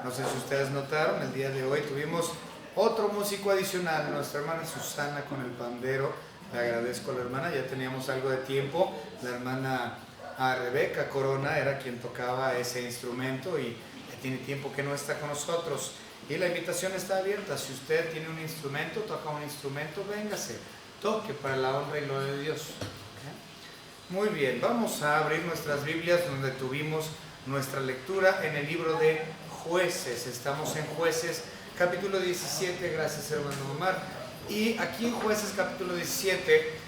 No sé si ustedes notaron, el día de hoy tuvimos otro músico adicional, nuestra hermana Susana con el pandero. Le agradezco a la hermana, ya teníamos algo de tiempo. La hermana Rebeca Corona era quien tocaba ese instrumento y ya tiene tiempo que no está con nosotros. Y la invitación está abierta. Si usted tiene un instrumento, toca un instrumento, véngase, toque para la honra y gloria de Dios. ¿Okay? Muy bien, vamos a abrir nuestras Biblias donde tuvimos nuestra lectura en el libro de Jueces. Estamos en Jueces capítulo 17, gracias hermano Omar. Y aquí en Jueces capítulo 17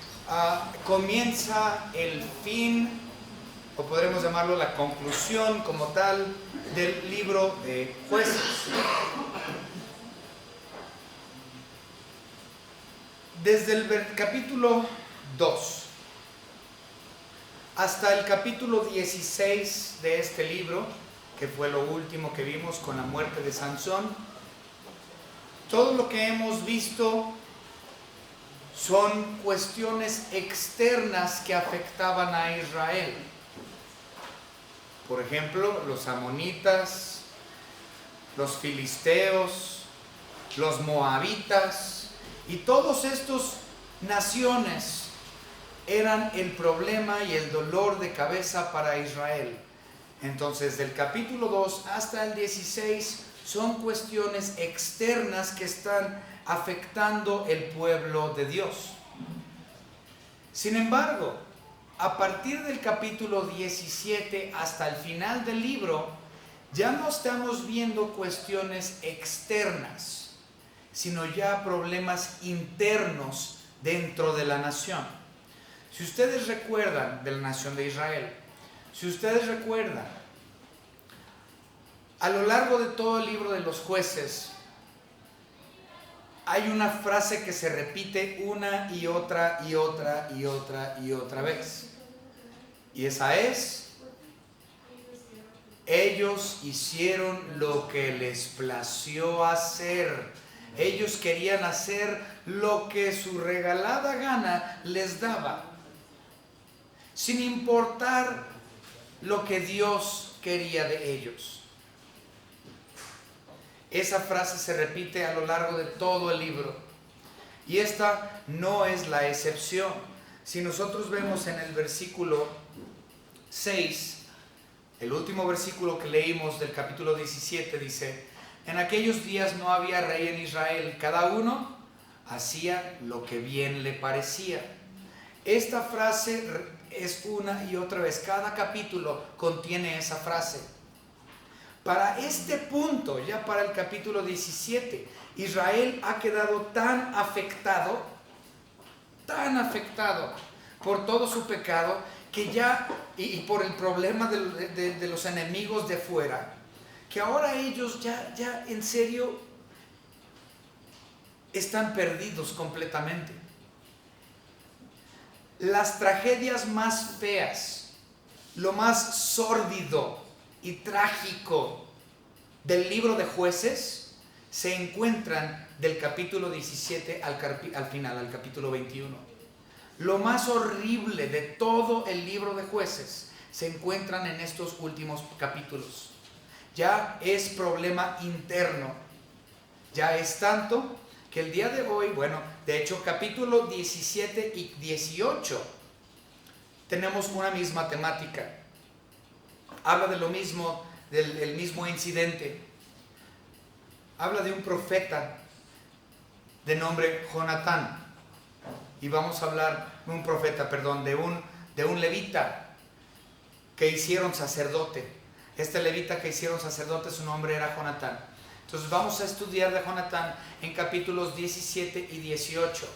comienza el fin, o podremos llamarlo la conclusión como tal, del libro de Jueces. Desde el capítulo 2 hasta el capítulo 16 de este libro, que fue lo último que vimos con la muerte de Sansón, todo lo que hemos visto son cuestiones externas que afectaban a Israel. Por ejemplo, los amonitas, los filisteos, los moabitas, y todos estos naciones eran el problema y el dolor de cabeza para Israel. Entonces, del capítulo 2 hasta el 16 son cuestiones externas que están afectando el pueblo de Dios. Sin embargo, a partir del capítulo 17 hasta el final del libro, ya no estamos viendo cuestiones externas, sino ya problemas internos dentro de la nación. Si ustedes recuerdan de la nación de Israel, si ustedes recuerdan, a lo largo de todo el libro de los Jueces, hay una frase que se repite una y otra y otra y otra y otra vez. Y esa es: ellos hicieron lo que les plació hacer. Ellos querían hacer lo que su regalada gana les daba, sin importar lo que Dios quería de ellos. Esa frase se repite a lo largo de todo el libro. Y esta no es la excepción. Si nosotros vemos en el versículo 6, el último versículo que leímos del capítulo 17, dice: en aquellos días no había rey en Israel, cada uno hacía lo que bien le parecía. Esta frase es una y otra vez, cada capítulo contiene esa frase. Para este punto, ya para el capítulo 17, Israel ha quedado tan afectado por todo su pecado, que ya, y por el problema de los enemigos de fuera, que ahora ellos ya en serio están perdidos completamente. Las tragedias más feas, lo más sórdido y trágico del libro de Jueces se encuentran del capítulo 17 al final, al capítulo 21. Lo más horrible de todo el libro de Jueces se encuentran en estos últimos capítulos. Ya es problema interno. Ya es tanto que el día de hoy, bueno, de hecho capítulo 17 y 18 tenemos una misma temática. Habla de lo mismo, del mismo incidente. Habla de un profeta de nombre Jonatán. Y vamos a hablar de un profeta, de un levita que hicieron sacerdote. Este levita que hicieron sacerdote, su nombre era Jonatán. Entonces vamos a estudiar de Jonatán en capítulos 17 y 18.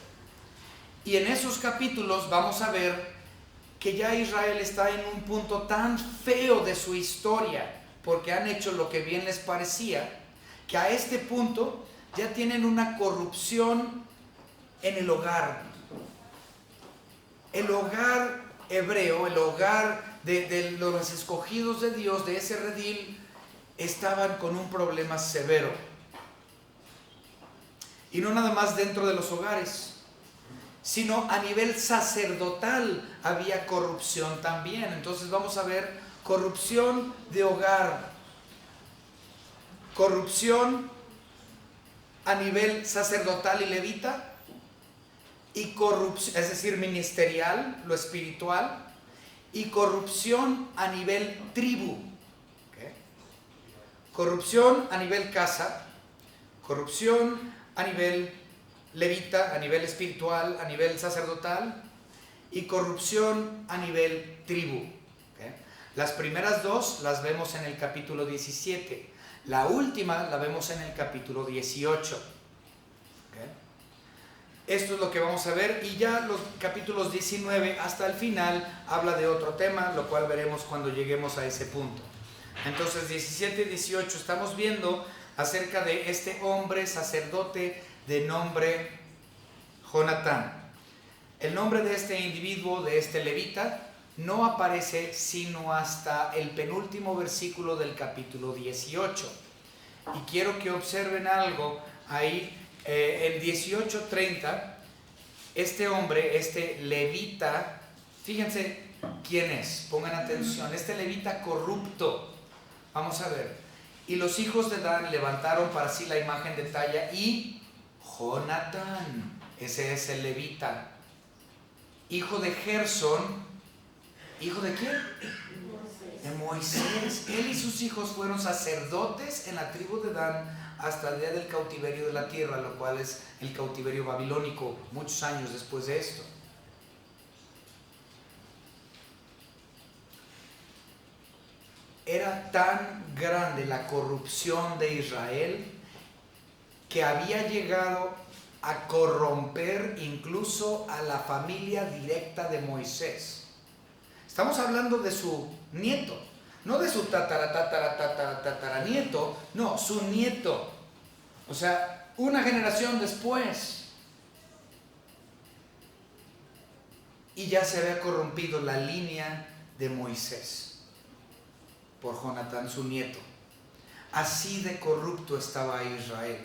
Y en esos capítulos vamos a ver que ya Israel está en un punto tan feo de su historia, porque han hecho lo que bien les parecía, que a este punto ya tienen una corrupción en el hogar. El hogar hebreo, el hogar de los escogidos de Dios, de ese redil, estaban con un problema severo. Y no nada más dentro de los hogares, sino a nivel sacerdotal había corrupción también. Entonces vamos a ver corrupción de hogar, corrupción a nivel sacerdotal y levita, y corrupción, es decir, ministerial, lo espiritual, y corrupción a nivel tribu. ¿Okay? Corrupción a nivel casa, corrupción a nivel levita, a nivel espiritual, a nivel sacerdotal, y corrupción a nivel tribu. ¿Okay? Las primeras dos las vemos en el capítulo 17. La última la vemos en el capítulo 18. ¿Okay? Esto es lo que vamos a ver, y ya los capítulos 19 hasta el final habla de otro tema, lo cual veremos cuando lleguemos a ese punto. Entonces 17 y 18 estamos viendo acerca de este hombre sacerdote de nombre Jonatán. El nombre de este individuo, de este levita, no aparece sino hasta el penúltimo versículo del capítulo 18. Y quiero que observen algo ahí, en 18:30, este hombre, este levita, fíjense quién es, pongan atención, este levita corrupto, vamos a ver, y los hijos de Dan levantaron para sí la imagen de talla, y Jonatán, ese es el levita, hijo de Gersón, ¿hijo de quién? De Moisés. Él y sus hijos fueron sacerdotes en la tribu de Dan hasta el día del cautiverio de la tierra, lo cual es el cautiverio babilónico, muchos años después de esto. Era tan grande la corrupción de Israel que había llegado a corromper incluso a la familia directa de Moisés. Estamos hablando de su nieto, no de su tataranieto, no, su nieto. O sea, una generación después. Y ya se había corrompido la línea de Moisés por Jonatán, su nieto. Así de corrupto estaba Israel.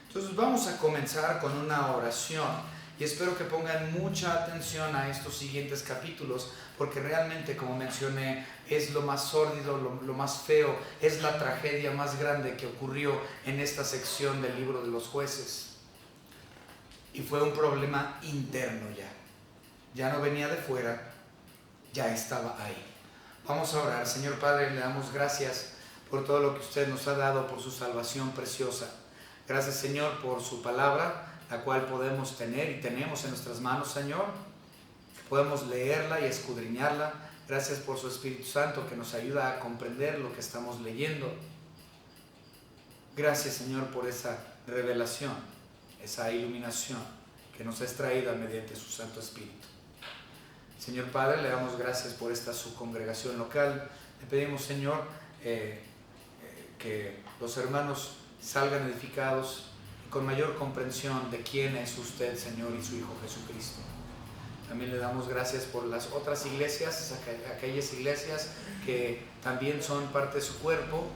Entonces vamos a comenzar con una oración. Y espero que pongan mucha atención a estos siguientes capítulos, porque realmente, como mencioné, es lo más sórdido, lo más feo, es la tragedia más grande que ocurrió en esta sección del libro de los jueces. Y fue un problema interno ya. Ya no venía de fuera, ya estaba ahí. Vamos a orar. Señor Padre, le damos gracias por todo lo que usted nos ha dado, por su salvación preciosa. Gracias, Señor, por su palabra, la cual podemos tener y tenemos en nuestras manos, Señor. Podemos leerla y escudriñarla. Gracias por su Espíritu Santo que nos ayuda a comprender lo que estamos leyendo. Gracias, Señor, por esa revelación, esa iluminación que nos es traída mediante su Santo Espíritu. Señor Padre, le damos gracias por esta su congregación local. Le pedimos, Señor, que los hermanos salgan edificados y con mayor comprensión de quién es usted, Señor, y su Hijo Jesucristo. También le damos gracias por las otras iglesias, aquellas iglesias que también son parte de su cuerpo,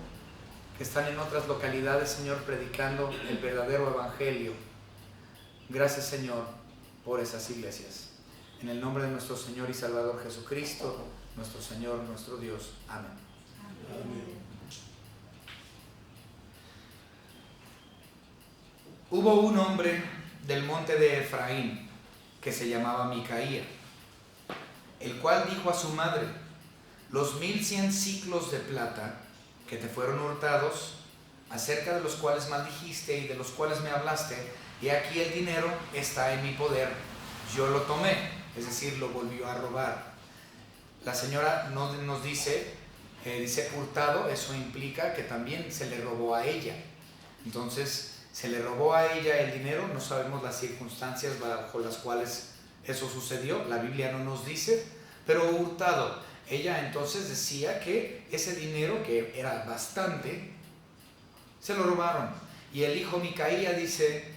que están en otras localidades, Señor, predicando el verdadero evangelio. Gracias, Señor, por esas iglesias. En el nombre de nuestro Señor y Salvador Jesucristo, nuestro Señor, nuestro Dios. Amén. Amén. Hubo un hombre del monte de Efraín que se llamaba Micaía, el cual dijo a su madre: los 1100 siclos de plata que te fueron hurtados, acerca de los cuales maldijiste y de los cuales me hablaste, y aquí el dinero está en mi poder, yo lo tomé. Es decir, lo volvió a robar. La señora no nos dice, dice hurtado, eso implica que también se le robó a ella. Entonces, se le robó a ella el dinero, no sabemos las circunstancias bajo las cuales eso sucedió, la Biblia no nos dice, pero hurtado. Ella entonces decía que ese dinero, que era bastante, se lo robaron. Y el hijo Micaía dice: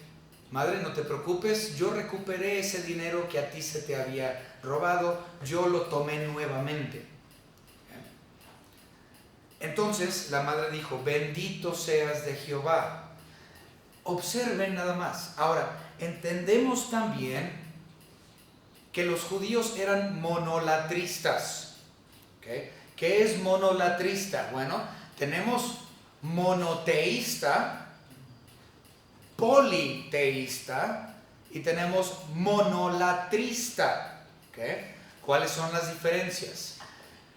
madre, no te preocupes, yo recuperé ese dinero que a ti se te había robado, yo lo tomé nuevamente. Entonces la madre dijo: bendito seas de Jehová. Observen nada más. Ahora, entendemos también que los judíos eran monolatristas. ¿Okay? ¿Qué es monolatrista? Bueno, tenemos monoteísta, politeísta y tenemos monolatrista. ¿Okay? ¿Cuáles son las diferencias?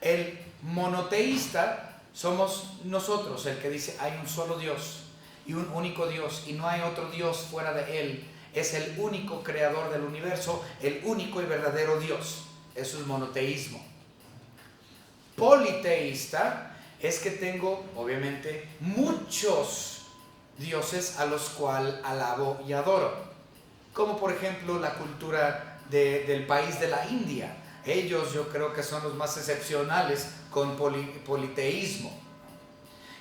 El monoteísta somos nosotros, el que dice hay un solo Dios y un único Dios y no hay otro Dios fuera de Él. Es el único creador del universo, el único y verdadero Dios. Eso es monoteísmo. Politeísta es que tengo, obviamente, muchos dioses a los cuales alabo y adoro. Como por ejemplo la cultura del país de la India. Ellos yo creo que son los más excepcionales con politeísmo.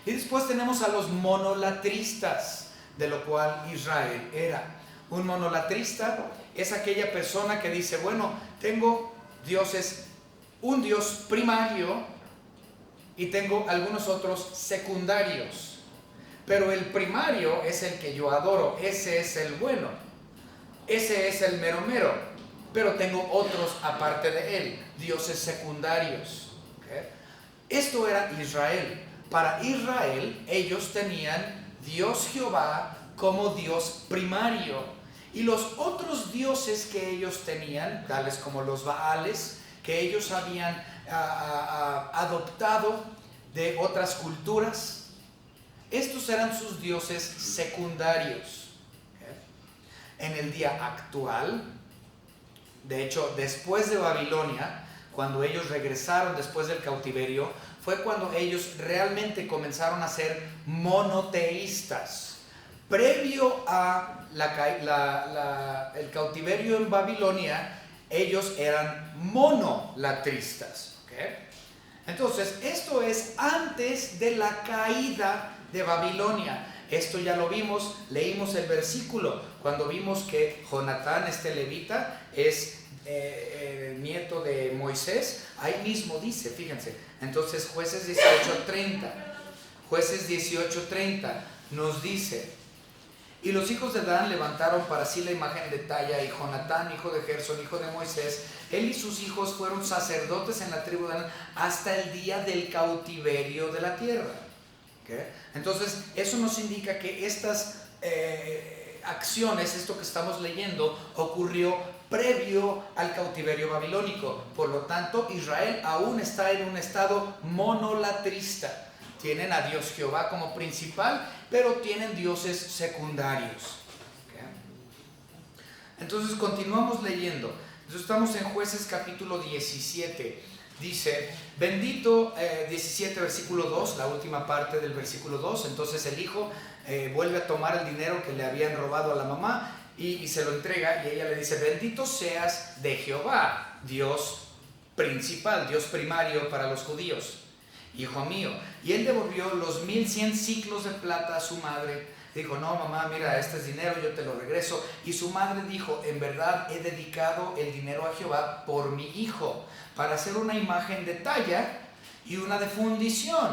Y después tenemos a los monolatristas, de lo cual Israel era. Un monolatrista es aquella persona que dice, bueno, tengo dioses, un Dios primario y tengo algunos otros secundarios. Pero el primario es el que yo adoro, ese es el bueno, ese es el mero mero. Pero tengo otros aparte de él, dioses secundarios. ¿Okay? Esto era Israel. Para Israel, ellos tenían Dios Jehová como Dios primario. Y los otros dioses que ellos tenían, tales como los Baales, que ellos habían adoptado de otras culturas, estos eran sus dioses secundarios. ¿Okay? En el día actual, de hecho, después de Babilonia, cuando ellos regresaron después del cautiverio, fue cuando ellos realmente comenzaron a ser monoteístas. Previo a el cautiverio en Babilonia, ellos eran monolatristas. ¿Okay? Entonces, esto es antes de la caída de Babilonia. Esto ya lo vimos, leímos el versículo, cuando vimos que Jonatán, este levita, es nieto de Moisés. Ahí mismo dice, fíjense, entonces Jueces 18:30 nos dice: y los hijos de Dan levantaron para sí la imagen de talla, y Jonatán, hijo de Gersón, hijo de Moisés, él y sus hijos fueron sacerdotes en la tribu de Dan hasta el día del cautiverio de la tierra. ¿Okay? Entonces, eso nos indica que estas acciones, esto que estamos leyendo, ocurrió previo al cautiverio babilónico. Por lo tanto, Israel aún está en un estado monolatrista. Tienen a Dios Jehová como principal, pero tienen dioses secundarios. ¿Okay? Entonces continuamos leyendo. Entonces estamos en Jueces capítulo 17. Dice, bendito, 17 versículo 2, la última parte del versículo 2. Entonces el hijo vuelve a tomar el dinero que le habían robado a la mamá y se lo entrega, y ella le dice, bendito seas de Jehová, Dios principal, Dios primario para los judíos, hijo mío. Y él devolvió los 1100 siclos de plata a su madre. Dijo, no mamá, mira, este es dinero, yo te lo regreso. Y su madre dijo, en verdad he dedicado el dinero a Jehová por mi hijo, para hacer una imagen de talla y una de fundición.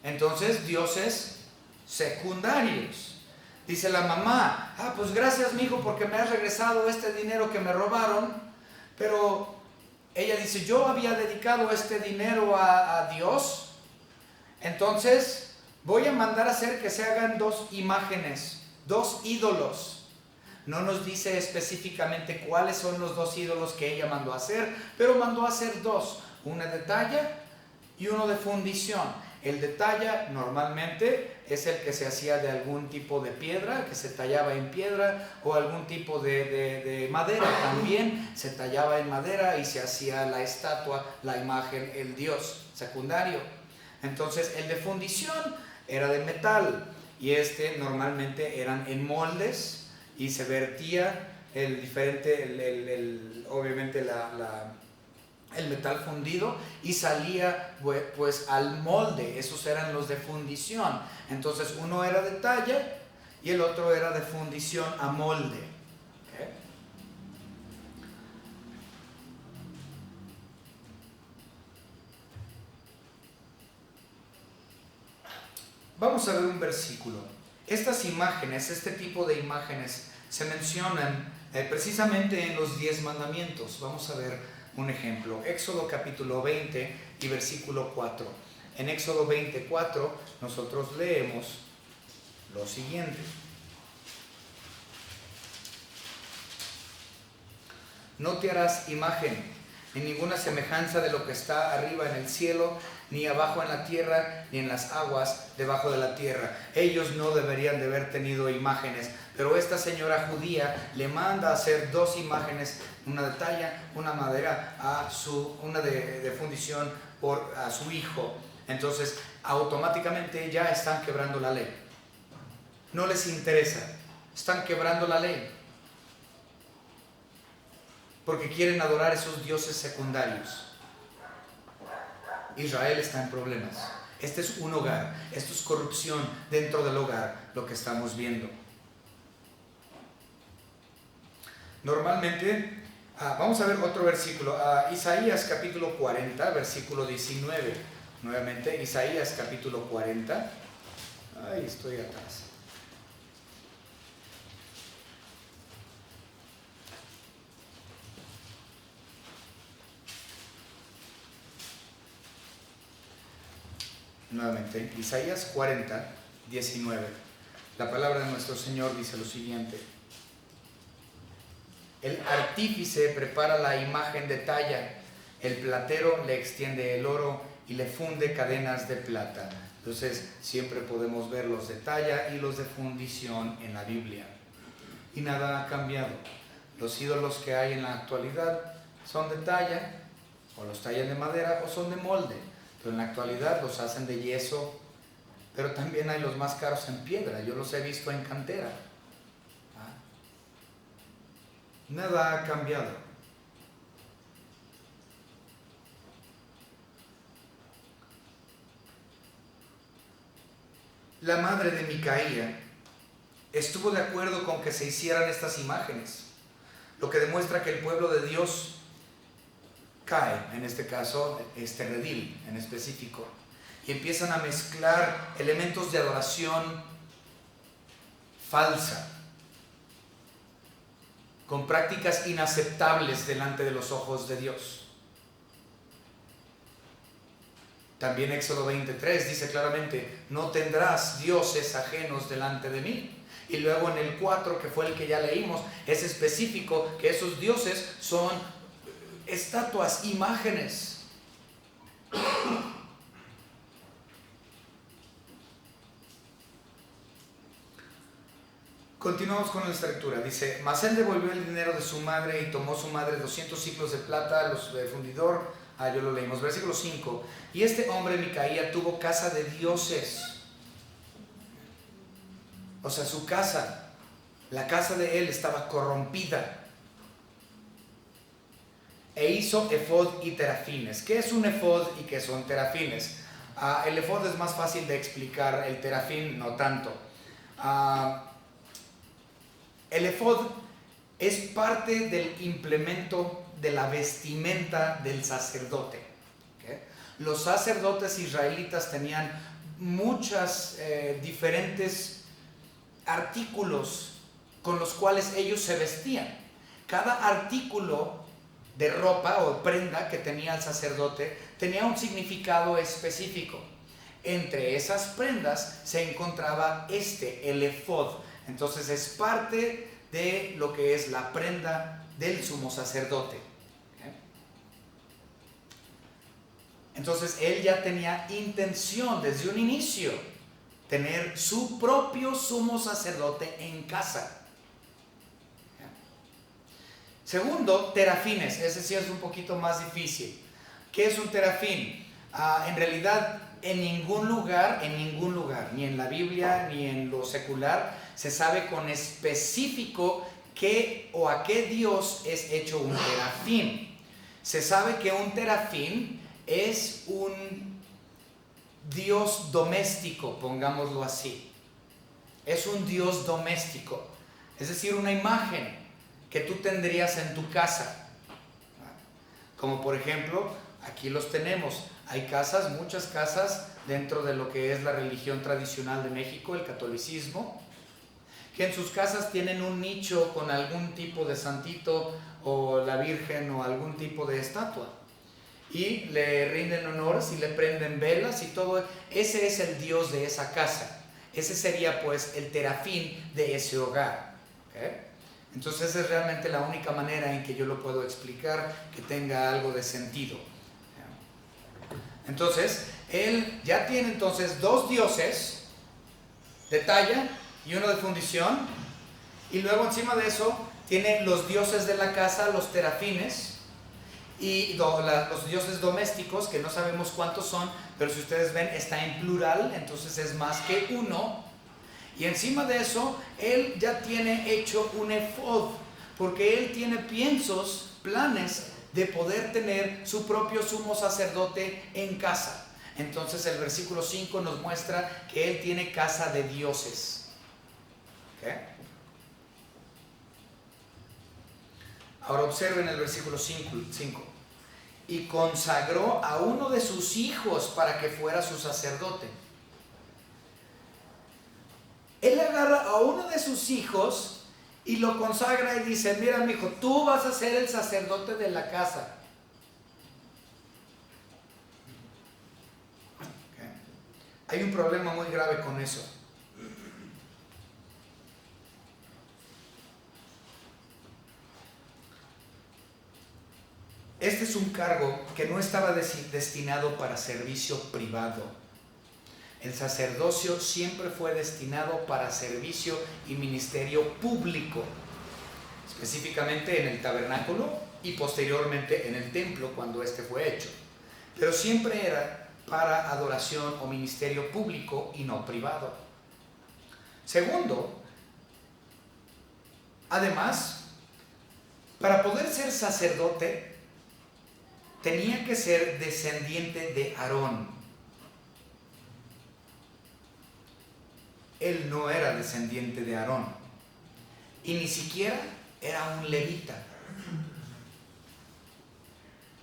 Entonces, dioses secundarios. Dice la mamá, pues gracias mi hijo porque me has regresado este dinero que me robaron. Pero ella dice, yo había dedicado este dinero a Dios. Entonces voy a mandar a hacer que se hagan 2 imágenes, 2 ídolos. No nos dice específicamente cuáles son los 2 ídolos que ella mandó a hacer, pero mandó a hacer 2, una de talla y uno de fundición. El de talla normalmente es el que se hacía de algún tipo de piedra, que se tallaba en piedra, o algún tipo de madera también, se tallaba en madera y se hacía la estatua, la imagen, el dios secundario. Entonces el de fundición era de metal, y normalmente eran en moldes, y se vertía obviamente el metal fundido, y salía pues al molde. Esos eran los de fundición. Entonces uno era de talla y el otro era de fundición a molde. ¿Okay? Vamos a ver un versículo. Estas imágenes, este tipo de imágenes, se mencionan precisamente en los 10 mandamientos. Vamos a ver un ejemplo. Éxodo capítulo 20 y versículo 4. en Éxodo 24 nosotros leemos lo siguiente. No te harás imagen ni ninguna semejanza de lo que está arriba en el cielo, ni abajo en la tierra, ni en las aguas debajo de la tierra. Ellos no deberían de haber tenido imágenes, pero esta señora judía le manda a hacer dos imágenes, una de talla, una madera, una de fundición a su hijo. Entonces automáticamente ya están quebrando la ley. No les interesa, están quebrando la ley, porque quieren adorar esos dioses secundarios. Israel está en problemas. Este es un hogar, esto es corrupción dentro del hogar, lo que estamos viendo. Normalmente, vamos a ver otro versículo, Isaías capítulo 40, versículo 19. Nuevamente, Isaías capítulo 40. Ahí estoy atrás. Nuevamente, Isaías 40, 19. La palabra de nuestro Señor dice lo siguiente. El artífice prepara la imagen de talla, el platero le extiende el oro y le funde cadenas de plata. Entonces, siempre podemos ver los de talla y los de fundición en la Biblia. Y nada ha cambiado. Los ídolos que hay en la actualidad son de talla, o los tallan de madera, o son de molde. Pero en la actualidad los hacen de yeso, pero también hay los más caros en piedra. Yo los he visto en cantera. Nada ha cambiado. La madre de Micaía estuvo de acuerdo con que se hicieran estas imágenes, lo que demuestra que el pueblo de Dios cae, en este caso, este redil en específico, y empiezan a mezclar elementos de adoración falsa con prácticas inaceptables delante de los ojos de Dios. También Éxodo 23 dice claramente, no tendrás dioses ajenos delante de mí. Y luego en el 4, que fue el que ya leímos, es específico que esos dioses son estatuas, imágenes. Continuamos con nuestra lectura. Dice, mas él devolvió el dinero de su madre y tomó su madre 200 ciclos de plata, los de fundidor. Yo lo leímos. Versículo 5. Y este hombre Micaía tuvo casa de dioses. O sea, su casa, la casa de él estaba corrompida. E hizo efod y terafines. ¿Qué es un efod y qué son terafines? El efod es más fácil de explicar, el terafín no tanto. El efod es parte del implemento de la vestimenta del sacerdote. ¿Okay? Los sacerdotes israelitas tenían muchos diferentes artículos con los cuales ellos se vestían. Cada artículo de ropa o prenda que tenía el sacerdote tenía un significado específico. Entre esas prendas se encontraba el efod. Entonces es parte de lo que es la prenda del sumo sacerdote. ¿Okay? Entonces él ya tenía intención desde un inicio tener su propio sumo sacerdote en casa. Segundo, terafines. Ese sí es un poquito más difícil. ¿Qué es un terafín? En realidad, en ningún lugar, ni en la Biblia, ni en lo secular, se sabe con específico qué o a qué Dios es hecho un terafín. Se sabe que un terafín es un Dios doméstico, pongámoslo así. Es un Dios doméstico. Es decir, una imagen que tú tendrías en tu casa. Como por ejemplo, aquí los tenemos. Hay casas, muchas casas dentro de lo que es la religión tradicional de México, el catolicismo, que en sus casas tienen un nicho con algún tipo de santito o la Virgen o algún tipo de estatua. y le rinden honores y le prenden velas y todo. Ese es el Dios de esa casa. Ese sería pues el terafín de ese hogar. ¿Okay? Entonces esa es realmente la única manera en que yo lo puedo explicar que tenga algo de sentido. Entonces, él ya tiene entonces 2 dioses de talla y uno de fundición, y luego encima de eso tiene los dioses de la casa, los terafines, y los dioses domésticos, que no sabemos cuántos son, pero si ustedes ven está en plural, entonces es más que uno. Y encima de eso, él ya tiene hecho un efod, porque él tiene planes de poder tener su propio sumo sacerdote en casa. Entonces el versículo 5 nos muestra que él tiene casa de dioses. ¿Okay? Ahora observen el versículo 5. Y consagró a uno de sus hijos para que fuera su sacerdote. Él agarra a uno de sus hijos y lo consagra y dice: mira, mi hijo, tú vas a ser el sacerdote de la casa. Okay. Hay un problema muy grave con eso. Este es un cargo que no estaba destinado para servicio privado. El sacerdocio siempre fue destinado para servicio y ministerio público, específicamente en el tabernáculo y posteriormente en el templo cuando este fue hecho. Pero siempre era para adoración o ministerio público y no privado. Segundo, además, para poder ser sacerdote, tenía que ser descendiente de Aarón. Él no era descendiente de Aarón y ni siquiera era un levita.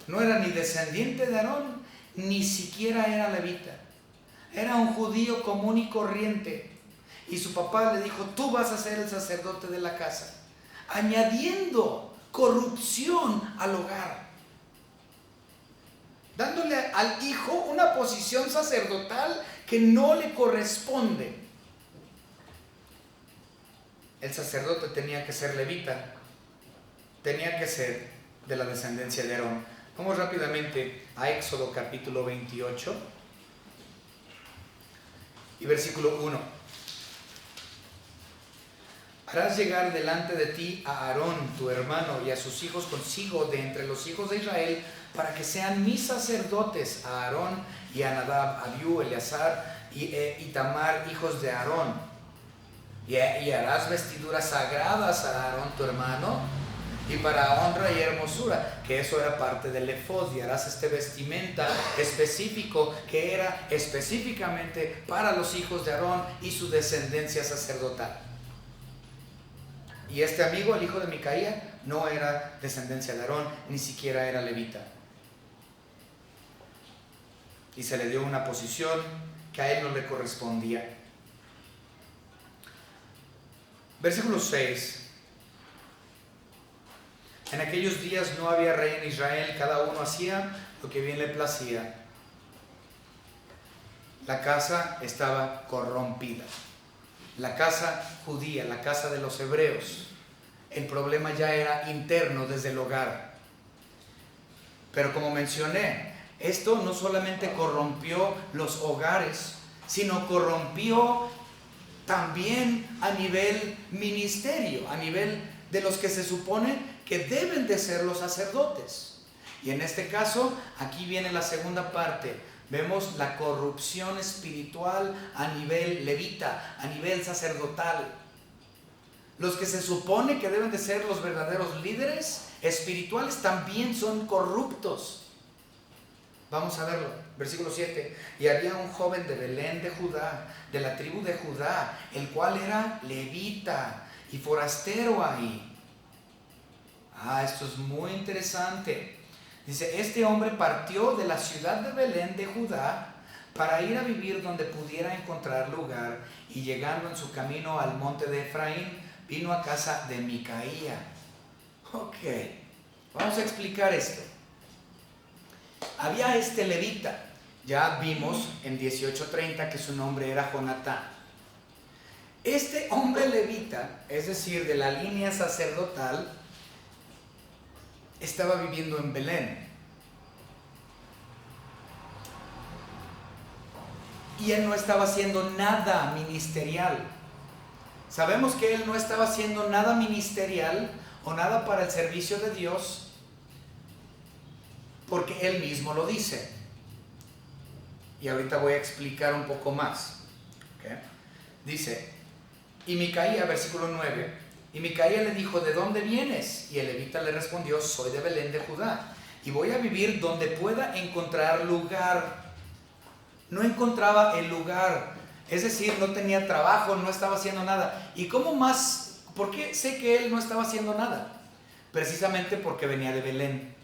No era ni descendiente de Aarón, ni siquiera era levita. Era un judío común y corriente. Y su papá le dijo: tú vas a ser el sacerdote de la casa, añadiendo corrupción al hogar, dándole al hijo una posición sacerdotal que no le corresponde. El sacerdote tenía que ser levita, tenía que ser de la descendencia de Aarón. Vamos rápidamente a Éxodo capítulo 28 y versículo 1. Harás llegar delante de ti a Aarón, tu hermano, y a sus hijos consigo de entre los hijos de Israel, para que sean mis sacerdotes, a Aarón y a Nadab, Abiú, Eleazar y Itamar, hijos de Aarón. Y harás vestiduras sagradas a Aarón tu hermano, y para honra y hermosura, que eso era parte del efod, y harás este vestimenta específico que era específicamente para los hijos de Aarón y su descendencia sacerdotal. Y este amigo, el hijo de Micaía, no era descendencia de Aarón, ni siquiera era levita. Y se le dio una posición que a él no le correspondía. Versículo 6. En aquellos días no había rey en Israel, cada uno hacía lo que bien le placía. La casa estaba corrompida. La casa judía, la casa de los hebreos. El problema ya era interno desde el hogar. Pero como mencioné, esto no solamente corrompió los hogares, sino corrompió también a nivel ministerio, a nivel de los que se supone que deben de ser los sacerdotes. Y en este caso, aquí viene la segunda parte. Vemos la corrupción espiritual a nivel levita, a nivel sacerdotal. Los que se supone que deben de ser los verdaderos líderes espirituales también son corruptos. Vamos a verlo, versículo 7. Y había un joven de Belén de Judá, de la tribu de Judá, el cual era levita y forastero ahí. Esto es muy interesante. Dice: este hombre partió de la ciudad de Belén de Judá para ir a vivir donde pudiera encontrar lugar, y llegando en su camino al monte de Efraín, vino a casa de Micaía. Ok, vamos a explicar esto. había este levita. Ya vimos en 18:30 que su nombre era Jonatán. Este hombre levita, es decir, de la línea sacerdotal, estaba viviendo en Belén. Y él no estaba haciendo nada ministerial. Sabemos que él no estaba haciendo nada ministerial o nada para el servicio de Dios, porque él mismo lo dice. Y ahorita voy a explicar un poco más. ¿Okay? Dice, y Micaía, versículo 9, y Micaía le dijo, ¿de dónde vienes? Y el levita le respondió, soy de Belén de Judá, y voy a vivir donde pueda encontrar lugar. No encontraba el lugar, es decir, no tenía trabajo, no estaba haciendo nada. ¿Y cómo más? ¿Por qué sé que él no estaba haciendo nada? Precisamente porque venía de Belén.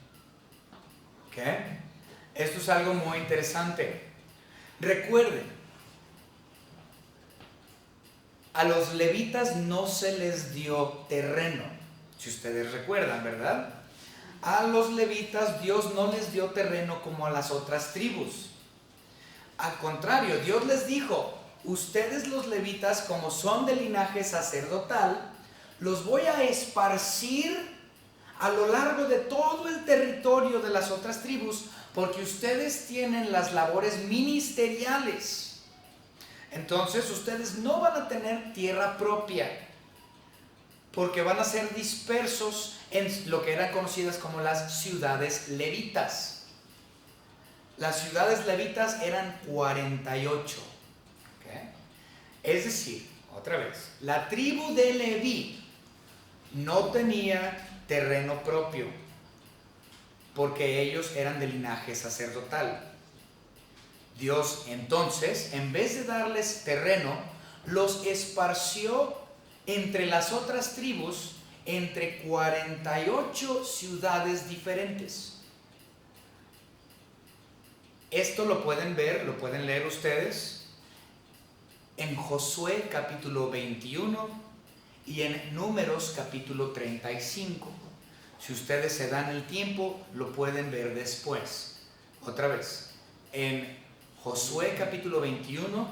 ¿Okay? Esto es algo muy interesante. Recuerden, a los levitas no se les dio terreno, si ustedes recuerdan, ¿verdad? A los levitas Dios no les dio terreno como a las otras tribus. Al contrario, Dios les dijo, ustedes los levitas, como son de linaje sacerdotal, los voy a esparcir a lo largo de todo el territorio de las otras tribus, porque ustedes tienen las labores ministeriales. Entonces ustedes no van a tener tierra propia, porque van a ser dispersos en lo que eran conocidas como las ciudades levitas. Las ciudades levitas eran 48. ¿Okay? Es decir, otra vez, la tribu de Leví no tenía terreno propio, porque ellos eran de linaje sacerdotal. Dios entonces, en vez de darles terreno, los esparció entre las otras tribus, entre 48 ciudades diferentes. Esto lo pueden ver, lo pueden leer ustedes en Josué capítulo 21 y en Números capítulo 35. Si ustedes se dan el tiempo, lo pueden ver después. Otra vez, en Josué capítulo 21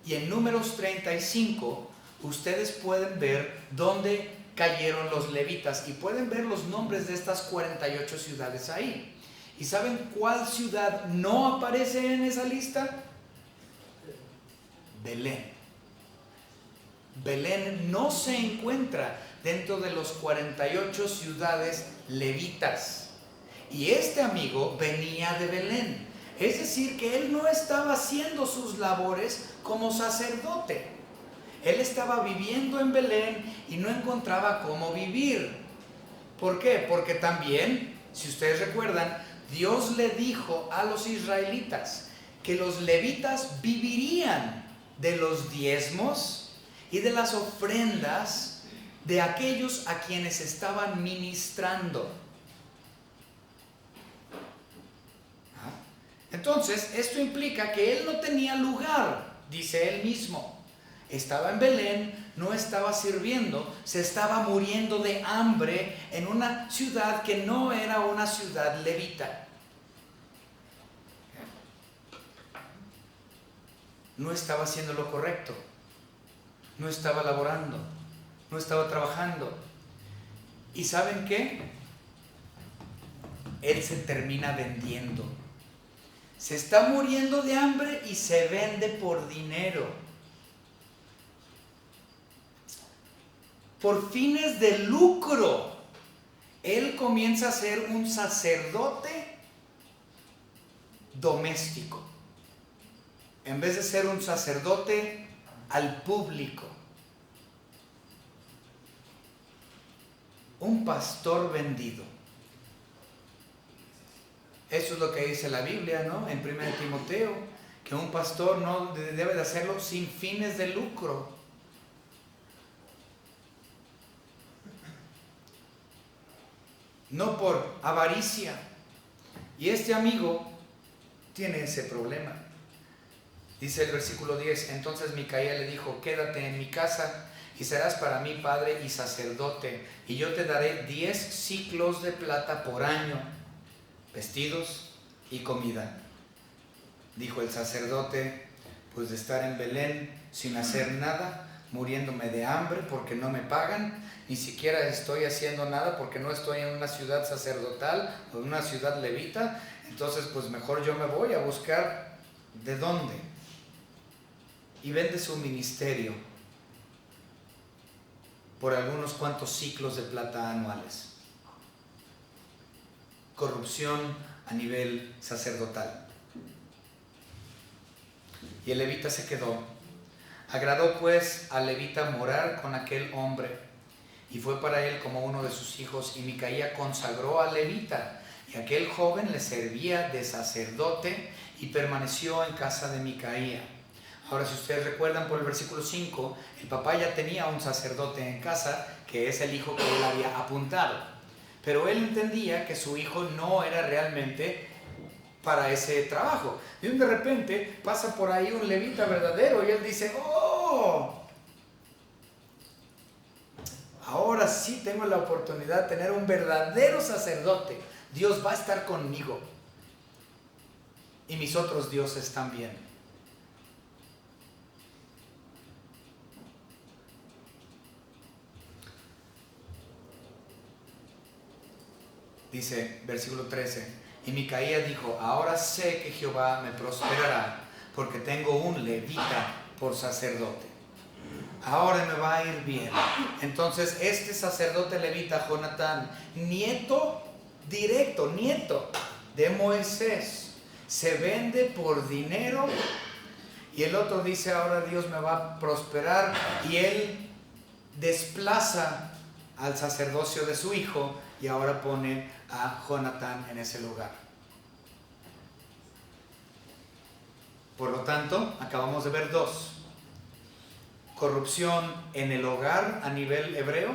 y en Números 35, ustedes pueden ver dónde cayeron los levitas y pueden ver los nombres de estas 48 ciudades ahí. ¿Y saben cuál ciudad no aparece en esa lista? Belén. Belén no se encuentra dentro de los 48 ciudades levitas. Y este amigo venía de Belén. Es decir, que él no estaba haciendo sus labores como sacerdote. Él estaba viviendo en Belén y no encontraba cómo vivir. ¿Por qué? Porque también, si ustedes recuerdan, Dios le dijo a los israelitas que los levitas vivirían de los diezmos y de las ofrendas de aquellos a quienes estaban ministrando. Entonces, esto implica que él no tenía lugar, dice él mismo. Estaba en Belén, no estaba sirviendo, se estaba muriendo de hambre en una ciudad que no era una ciudad levita. No estaba haciendo lo correcto, no estaba laborando, no estaba trabajando. ¿Y saben qué? Él se termina vendiendo. Se está muriendo de hambre y se vende por dinero. Por fines de lucro, él comienza a ser un sacerdote doméstico, en vez de ser un sacerdote al público. Un pastor vendido. Eso es lo que dice la Biblia, ¿no? En 1 Timoteo, que un pastor no debe de hacerlo sin fines de lucro. No por avaricia. Y este amigo tiene ese problema. Dice el versículo 10, entonces Micaía le dijo, quédate en mi casa y serás para mí padre y sacerdote, y yo te daré 10 siclos de plata por año. vestidos y comida. Dijo el sacerdote, pues de estar en Belén sin hacer nada, muriéndome de hambre porque no me pagan, ni siquiera estoy haciendo nada porque no estoy en una ciudad sacerdotal o en una ciudad levita, entonces pues mejor yo me voy a buscar de dónde. Y vende su ministerio por algunos cuantos ciclos de plata anuales. Corrupción a nivel sacerdotal. Y el levita se quedó. Agradó pues al levita morar con aquel hombre, y fue para él como uno de sus hijos, y Micaía consagró al levita, y aquel joven le servía de sacerdote, y permaneció en casa de Micaía. Ahora, si ustedes recuerdan por el versículo 5, el papá ya tenía un sacerdote en casa, que es el hijo que él había apuntado, pero él entendía que su hijo no era realmente para ese trabajo. Y de repente pasa por ahí un levita verdadero y él dice, ¡oh! Ahora sí tengo la oportunidad de tener un verdadero sacerdote. Dios va a estar conmigo. Y mis otros dioses también. Dice, versículo 13. Y Micaía dijo, ahora sé que Jehová me prosperará, porque tengo un levita por sacerdote. Ahora me va a ir bien. Entonces este sacerdote levita, Jonatán, nieto de Moisés, se vende por dinero. Y el otro dice, ahora Dios me va a prosperar, y él desplaza al sacerdocio de su hijo y ahora pone a Jonatán en ese lugar. Por lo tanto, acabamos de ver dos: corrupción en el hogar a nivel hebreo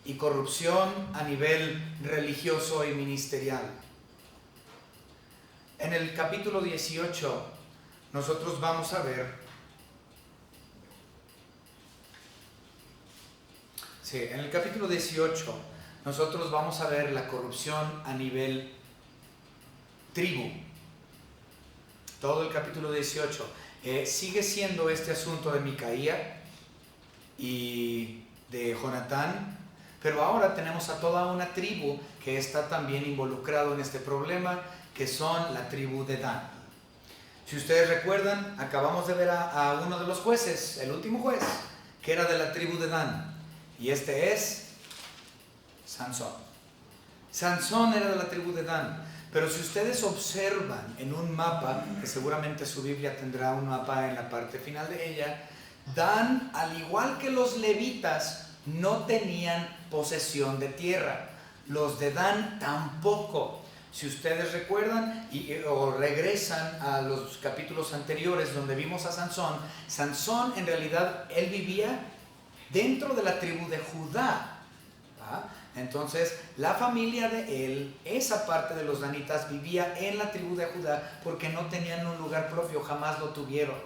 y corrupción a nivel religioso y ministerial. En el capítulo 18 nosotros vamos a ver, en el capítulo 18 nosotros vamos a ver la corrupción a nivel tribu. Todo el capítulo 18 sigue siendo este asunto de Micaía y de Jonatán, pero ahora tenemos a toda una tribu que está también involucrado en este problema, que son la tribu de Dan. Si ustedes recuerdan, acabamos de ver a uno de los jueces, el último juez, que era de la tribu de Dan, y este es Sansón. Sansón era de la tribu de Dan, pero si ustedes observan en un mapa, que seguramente su Biblia tendrá un mapa en la parte final de ella, Dan, al igual que los levitas, no tenían posesión de tierra. Los de Dan tampoco. Si ustedes recuerdan o regresan a los capítulos anteriores donde vimos a Sansón, Sansón en realidad él vivía dentro de la tribu de Judá, ¿va? Entonces la familia de él, esa parte de los danitas, vivía en la tribu de Judá porque no tenían un lugar propio, jamás lo tuvieron.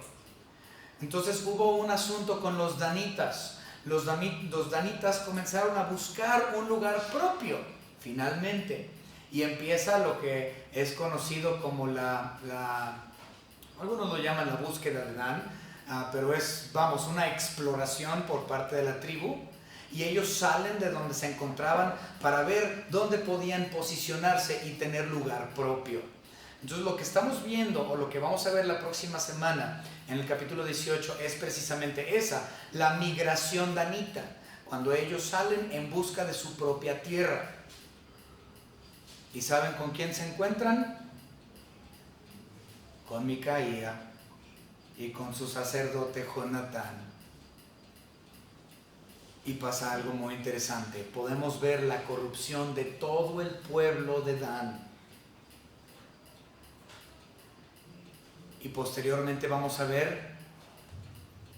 Entonces hubo un asunto con los danitas. Los danitas comenzaron a buscar un lugar propio, finalmente. Y empieza lo que es conocido como algunos lo llaman la búsqueda de Dan, pero es, una exploración por parte de la tribu. Y ellos salen de donde se encontraban para ver dónde podían posicionarse y tener lugar propio. Entonces lo que estamos viendo, o lo que vamos a ver la próxima semana en el capítulo 18, es precisamente esa, la migración danita, cuando ellos salen en busca de su propia tierra. ¿Y saben con quién se encuentran? Con Micaía y con su sacerdote Jonatán. Y pasa algo muy interesante. Podemos ver la corrupción de todo el pueblo de Dan. Y posteriormente vamos a ver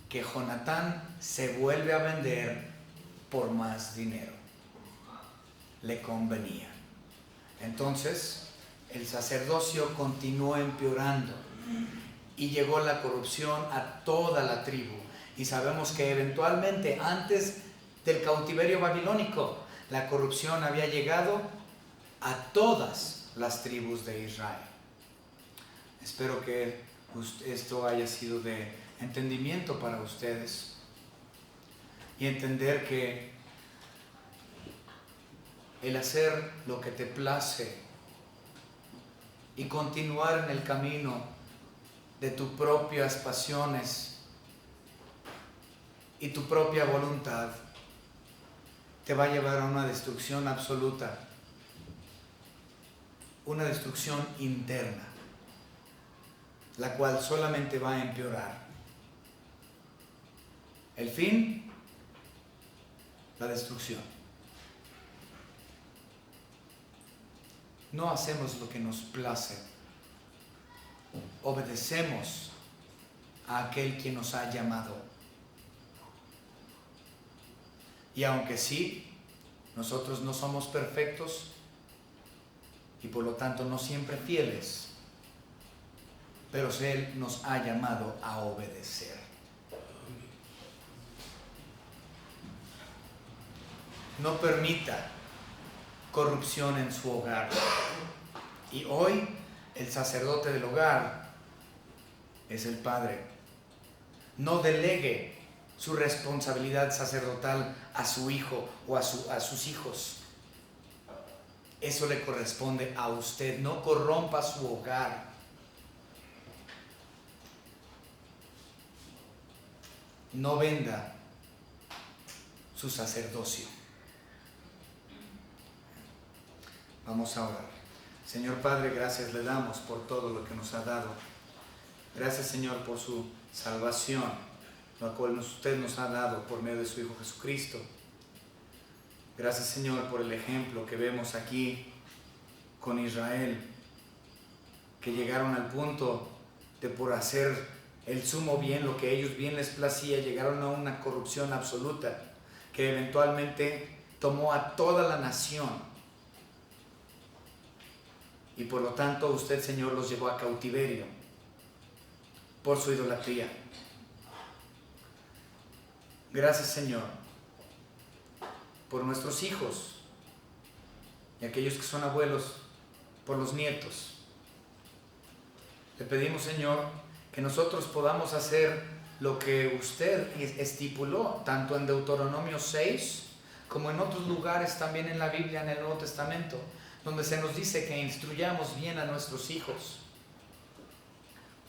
que Jonatán se vuelve a vender por más dinero. Le convenía. Entonces, el sacerdocio continuó empeorando y llegó la corrupción a toda la tribu. Y sabemos que eventualmente, antes del cautiverio babilónico, la corrupción había llegado a todas las tribus de Israel. Espero que esto haya sido de entendimiento para ustedes y entender que el hacer lo que te place y continuar en el camino de tus propias pasiones y tu propia voluntad te va a llevar a una destrucción absoluta, una destrucción interna, la cual solamente va a empeorar. El fin, la destrucción. No hacemos lo que nos place, obedecemos a aquel quien nos ha llamado. Y aunque sí, nosotros no somos perfectos y por lo tanto no siempre fieles, pero Él nos ha llamado a obedecer. No permita corrupción en su hogar. Y hoy el sacerdote del hogar es el padre. No delegue su responsabilidad sacerdotal a su hijo o a sus hijos. Eso le corresponde a usted. No corrompa su hogar. No venda su sacerdocio. Vamos a orar. Señor Padre, gracias le damos por todo lo que nos ha dado. Gracias, Señor, por su salvación, la cual usted nos ha dado por medio de su Hijo Jesucristo. Gracias, Señor, por el ejemplo que vemos aquí con Israel, que llegaron al punto de por hacer el sumo bien, lo que a ellos bien les placía, llegaron a una corrupción absoluta que eventualmente tomó a toda la nación. Y por lo tanto usted, Señor, los llevó a cautiverio por su idolatría. Gracias, Señor, por nuestros hijos y aquellos que son abuelos, por los nietos. Le pedimos, Señor, que nosotros podamos hacer lo que usted estipuló, tanto en Deuteronomio 6 como en otros lugares también en la Biblia, en el Nuevo Testamento, donde se nos dice que instruyamos bien a nuestros hijos,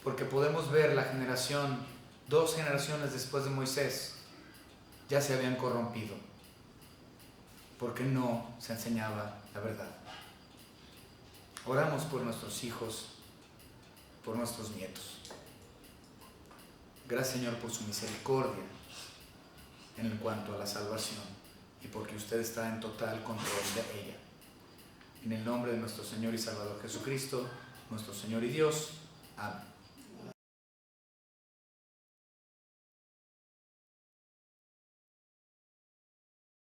porque podemos ver la generación, 2 generaciones después de Moisés, ya se habían corrompido, porque no se enseñaba la verdad. Oramos por nuestros hijos, por nuestros nietos. Gracias, Señor, por su misericordia en cuanto a la salvación y porque usted está en total control de ella. En el nombre de nuestro Señor y Salvador Jesucristo, nuestro Señor y Dios. Amén.